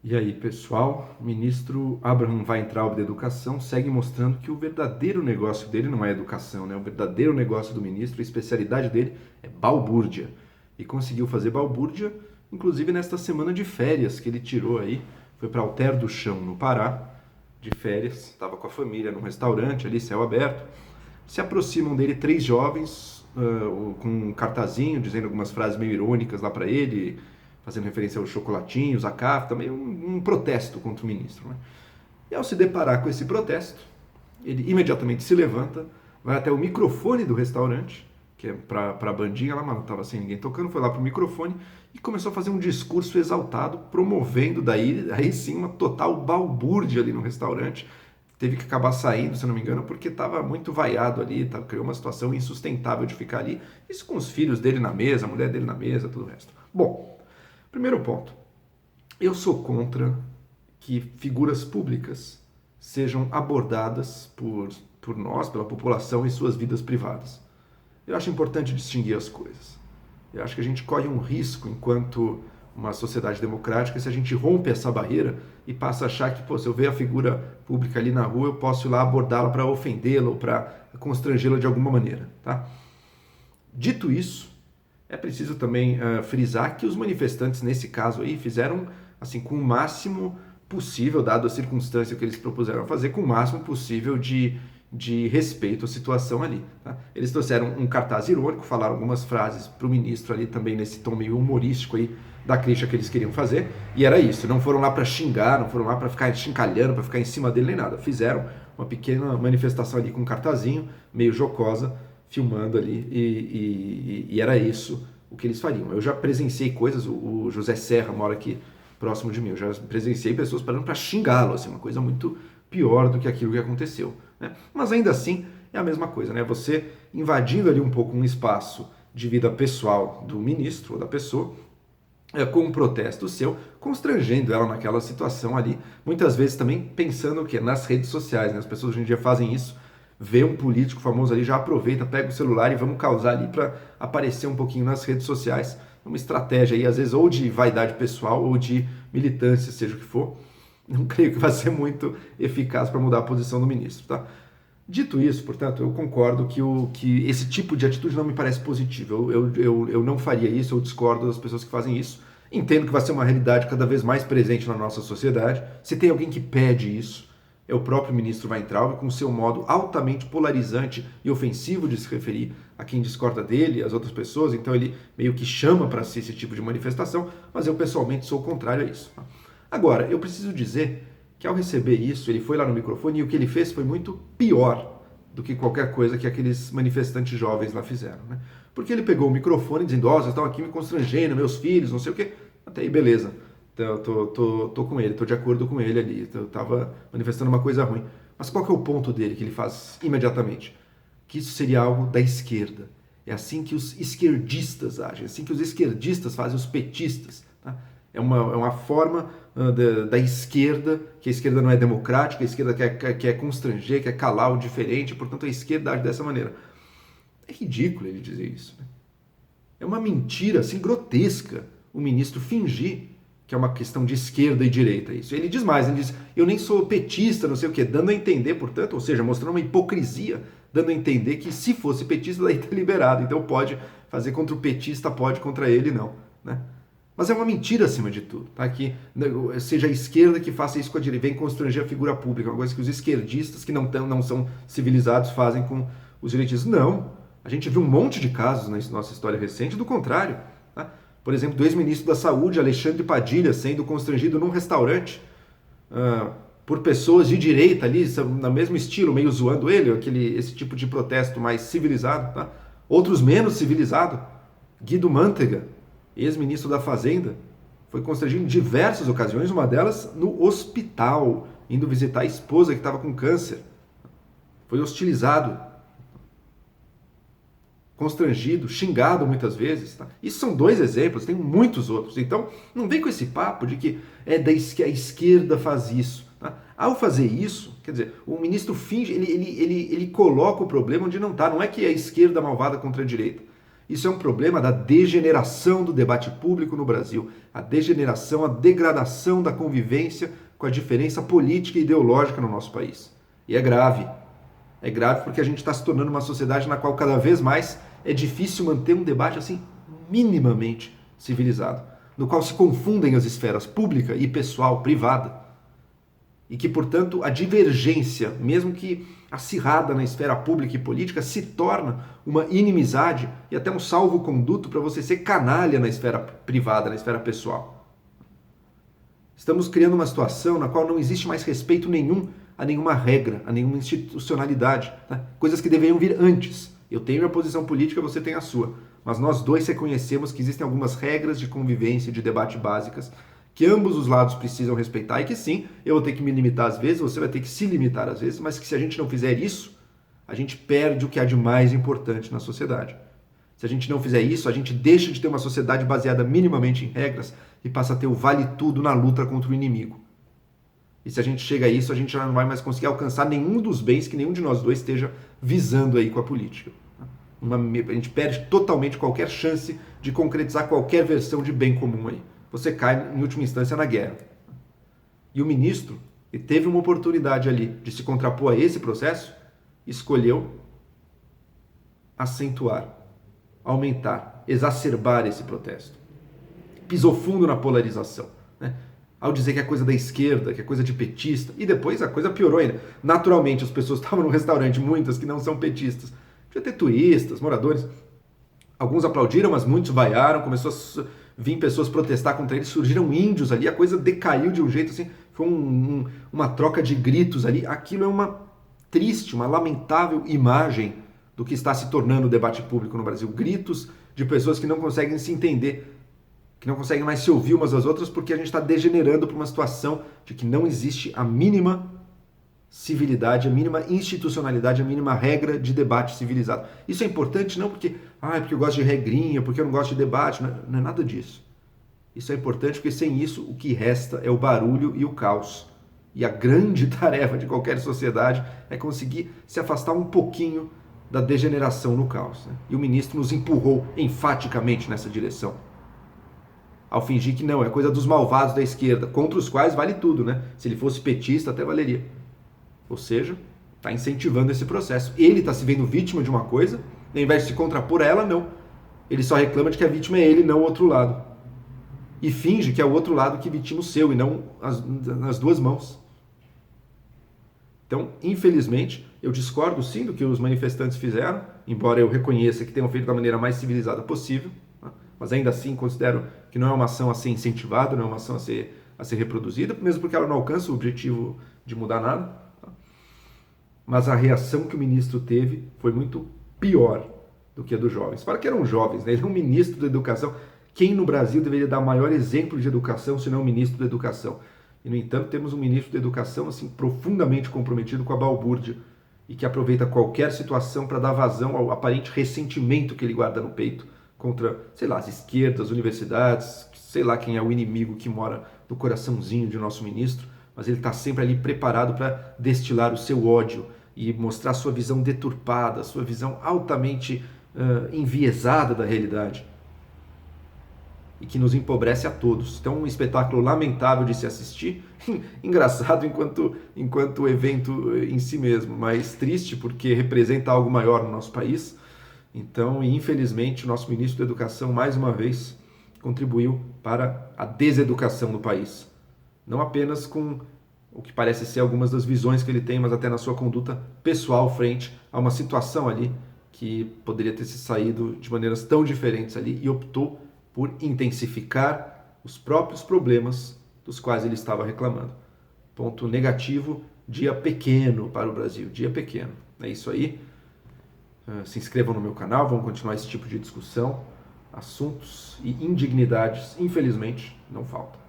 E aí, pessoal, o ministro Abraham Weintraub da Educação segue mostrando que o verdadeiro negócio dele não é educação, né? O verdadeiro negócio do ministro, a especialidade dele é balbúrdia. E conseguiu fazer balbúrdia, inclusive nesta semana de férias que ele tirou aí, foi para Alter do Chão, no Pará, de férias, estava com a família num restaurante ali, céu aberto. Se aproximam dele três jovens com um cartazinho dizendo algumas frases meio irônicas lá para ele, fazendo referência aos chocolatinhos, a CAF, também um protesto contra o ministro. Né? E ao se deparar com esse protesto, ele imediatamente se levanta, vai até o microfone do restaurante, que é para a bandinha lá, mas não estava sem ninguém tocando, foi lá para o microfone e começou a fazer um discurso exaltado, promovendo daí aí sim uma total balbúrdia ali no restaurante. Teve que acabar saindo, se não me engano, porque estava muito vaiado ali, criou uma situação insustentável de ficar ali. Isso com os filhos dele na mesa, a mulher dele na mesa, tudo o resto. Bom, primeiro ponto. Eu sou contra que figuras públicas sejam abordadas por nós, pela população, em suas vidas privadas. Eu acho importante distinguir as coisas. Eu acho que a gente corre um risco enquanto uma sociedade democrática se a gente rompe essa barreira e passa a achar que, pô, se eu ver a figura pública ali na rua, eu posso ir lá abordá-la para ofendê-la ou para constrangê-la de alguma maneira, tá? Dito isso, é preciso também frisar que os manifestantes, nesse caso aí, fizeram assim com o máximo possível, dado a circunstância que eles propuseram fazer, com o máximo possível de respeito à situação ali. Tá? Eles trouxeram um cartaz irônico, falaram algumas frases para o ministro ali também nesse tom meio humorístico aí da crítica que eles queriam fazer, e era isso. Não foram lá para xingar, não foram lá para ficar chincalhando, para ficar em cima dele nem nada. Fizeram uma pequena manifestação ali com um cartazinho, meio jocosa, filmando ali, e era isso o que eles fariam. Eu já presenciei coisas, o José Serra mora aqui próximo de mim, eu já presenciei pessoas parando para xingá-lo, assim, uma coisa muito pior do que aquilo que aconteceu. Né? Mas ainda assim é a mesma coisa, né? Você invadindo ali um pouco um espaço de vida pessoal do ministro ou da pessoa, com um protesto seu, constrangendo ela naquela situação ali, muitas vezes também pensando o quê? Nas redes sociais, né? As pessoas hoje em dia fazem isso, vê um político famoso ali, já aproveita, pega o celular e vamos causar ali para aparecer um pouquinho nas redes sociais, uma estratégia aí, às vezes, ou de vaidade pessoal ou de militância, seja o que for. Não creio que vai ser muito eficaz para mudar a posição do ministro, tá? Dito isso, portanto, eu concordo que esse tipo de atitude não me parece positivo. Eu não faria isso, eu discordo das pessoas que fazem isso. Entendo que vai ser uma realidade cada vez mais presente na nossa sociedade. Se tem alguém que pede isso, é o próprio ministro Weintraub, com seu modo altamente polarizante e ofensivo de se referir a quem discorda dele, às outras pessoas. Então ele meio que chama para si esse tipo de manifestação, mas eu pessoalmente sou contrário a isso. Agora, eu preciso dizer que ao receber isso, ele foi lá no microfone e o que ele fez foi muito pior do que qualquer coisa que aqueles manifestantes jovens lá fizeram. Né? Porque ele pegou o microfone dizendo, ó, vocês estão aqui me constrangendo, meus filhos, não sei o quê. Até aí, beleza. Então, tô com ele, tô de acordo com ele ali. Eu tava manifestando uma coisa ruim. Mas qual que é o ponto dele que ele faz imediatamente? Que isso seria algo da esquerda. É assim que os esquerdistas agem, é assim que os esquerdistas fazem os petistas. Tá? É uma forma da esquerda, que a esquerda não é democrática, a esquerda quer constranger, quer calar o diferente, portanto a esquerda age dessa maneira. É ridículo ele dizer isso. Né? É uma mentira assim grotesca o ministro fingir que é uma questão de esquerda e direita isso. Ele diz mais, ele diz, eu nem sou petista, não sei o quê, dando a entender, portanto, ou seja, mostrando uma hipocrisia, dando a entender que se fosse petista, daí está liberado, então pode fazer contra o petista, pode contra ele, não. Né? Mas é uma mentira acima de tudo, tá? Que seja a esquerda que faça isso com a direita, vem constranger a figura pública, uma coisa que os esquerdistas, que não são civilizados, fazem com os direitistas. Não, a gente viu um monte de casos na nossa história recente do contrário. Tá? Por exemplo, do ex-ministro da Saúde, Alexandre Padilha, sendo constrangido num restaurante por pessoas de direita ali, no mesmo estilo, meio zoando ele, esse tipo de protesto mais civilizado. Tá? Outros menos civilizados. Guido Mantega, ex-ministro da Fazenda, foi constrangido em diversas ocasiões, uma delas no hospital, indo visitar a esposa que estava com câncer. Foi hostilizado, constrangido, xingado muitas vezes. Tá? Isso são dois exemplos, tem muitos outros. Então, não vem com esse papo de que a esquerda faz isso. Tá? Ao fazer isso, quer dizer, o ministro finge, ele coloca o problema onde não está. Não é que é a esquerda malvada contra a direita. Isso é um problema da degeneração do debate público no Brasil, a degeneração, a degradação da convivência com a diferença política e ideológica no nosso país. E é grave. É grave porque a gente está se tornando uma sociedade na qual cada vez mais é difícil manter um debate assim minimamente civilizado, no qual se confundem as esferas pública e pessoal, privada, e que, portanto, a divergência, mesmo que acirrada na esfera pública e política, se torna uma inimizade e até um salvo-conduto para você ser canalha na esfera privada, na esfera pessoal. Estamos criando uma situação na qual não existe mais respeito nenhum a nenhuma regra, a nenhuma institucionalidade, né? Coisas que deveriam vir antes. Eu tenho minha posição política, você tem a sua, mas nós dois reconhecemos que existem algumas regras de convivência, de debate básicas, que ambos os lados precisam respeitar e que sim, eu vou ter que me limitar às vezes, você vai ter que se limitar às vezes, mas que se a gente não fizer isso, a gente perde o que há de mais importante na sociedade. Se a gente não fizer isso, a gente deixa de ter uma sociedade baseada minimamente em regras e passa a ter o vale tudo na luta contra o inimigo. E se a gente chega a isso, a gente já não vai mais conseguir alcançar nenhum dos bens que nenhum de nós dois esteja visando aí com a política. A gente perde totalmente qualquer chance de concretizar qualquer versão de bem comum aí. Você cai, em última instância, na guerra. E o ministro, ele teve uma oportunidade ali de se contrapor a esse processo, escolheu acentuar, aumentar, exacerbar esse protesto. Pisou fundo na polarização, né? Ao dizer que é coisa da esquerda, que é coisa de petista, e depois a coisa piorou ainda. Naturalmente, as pessoas estavam num restaurante, muitas que não são petistas, devia ter turistas, moradores, alguns aplaudiram, mas muitos vaiaram, começou a vir pessoas protestar contra eles, surgiram índios ali, a coisa decaiu de um jeito assim, foi uma troca de gritos ali. Aquilo é uma triste, uma lamentável imagem do que está se tornando o debate público no Brasil. Gritos de pessoas que não conseguem se entender, que não conseguem mais se ouvir umas às outras, porque a gente está degenerando para uma situação de que não existe a mínima civilidade, a mínima institucionalidade, a mínima regra de debate civilizado. Isso é importante não porque eu gosto de regrinha, porque eu não gosto de debate, não é nada disso. Isso é importante porque sem isso o que resta é o barulho e o caos. E a grande tarefa de qualquer sociedade é conseguir se afastar um pouquinho da degeneração no caos, né? E o ministro nos empurrou enfaticamente nessa direção, ao fingir que não, é coisa dos malvados da esquerda, contra os quais vale tudo, né? Se ele fosse petista até valeria. Ou seja, está incentivando esse processo. Ele está se vendo vítima de uma coisa, ao invés de se contrapor a ela, não. Ele só reclama de que a vítima é ele, não o outro lado. E finge que é o outro lado que vitima o seu, e não as duas mãos. Então, infelizmente, eu discordo sim do que os manifestantes fizeram, embora eu reconheça que tenham feito da maneira mais civilizada possível, né? Mas ainda assim considero que não é uma ação a ser incentivada, não é uma ação a ser reproduzida, mesmo porque ela não alcança o objetivo de mudar nada. Mas a reação que o ministro teve foi muito pior do que a dos jovens. Para que eram jovens, né? Ele é um ministro da educação. Quem no Brasil deveria dar maior exemplo de educação, se não o ministro da educação? E, no entanto, temos um ministro da educação assim, profundamente comprometido com a balbúrdia e que aproveita qualquer situação para dar vazão ao aparente ressentimento que ele guarda no peito contra, sei lá, as esquerdas, universidades, sei lá quem é o inimigo que mora no coraçãozinho de nosso ministro, mas ele está sempre ali preparado para destilar o seu ódio e mostrar sua visão deturpada, sua visão altamente enviesada da realidade e que nos empobrece a todos. Então, um espetáculo lamentável de se assistir, engraçado enquanto evento em si mesmo, mas triste porque representa algo maior no nosso país. Então, infelizmente, o nosso ministro da Educação, mais uma vez, contribuiu para a deseducação do país. Não apenas com o que parece ser algumas das visões que ele tem, mas até na sua conduta pessoal frente a uma situação ali que poderia ter se saído de maneiras tão diferentes ali e optou por intensificar os próprios problemas dos quais ele estava reclamando. Ponto negativo, dia pequeno para o Brasil, dia pequeno. É isso aí. Se inscrevam no meu canal, vamos continuar esse tipo de discussão. Assuntos e indignidades, infelizmente, não faltam.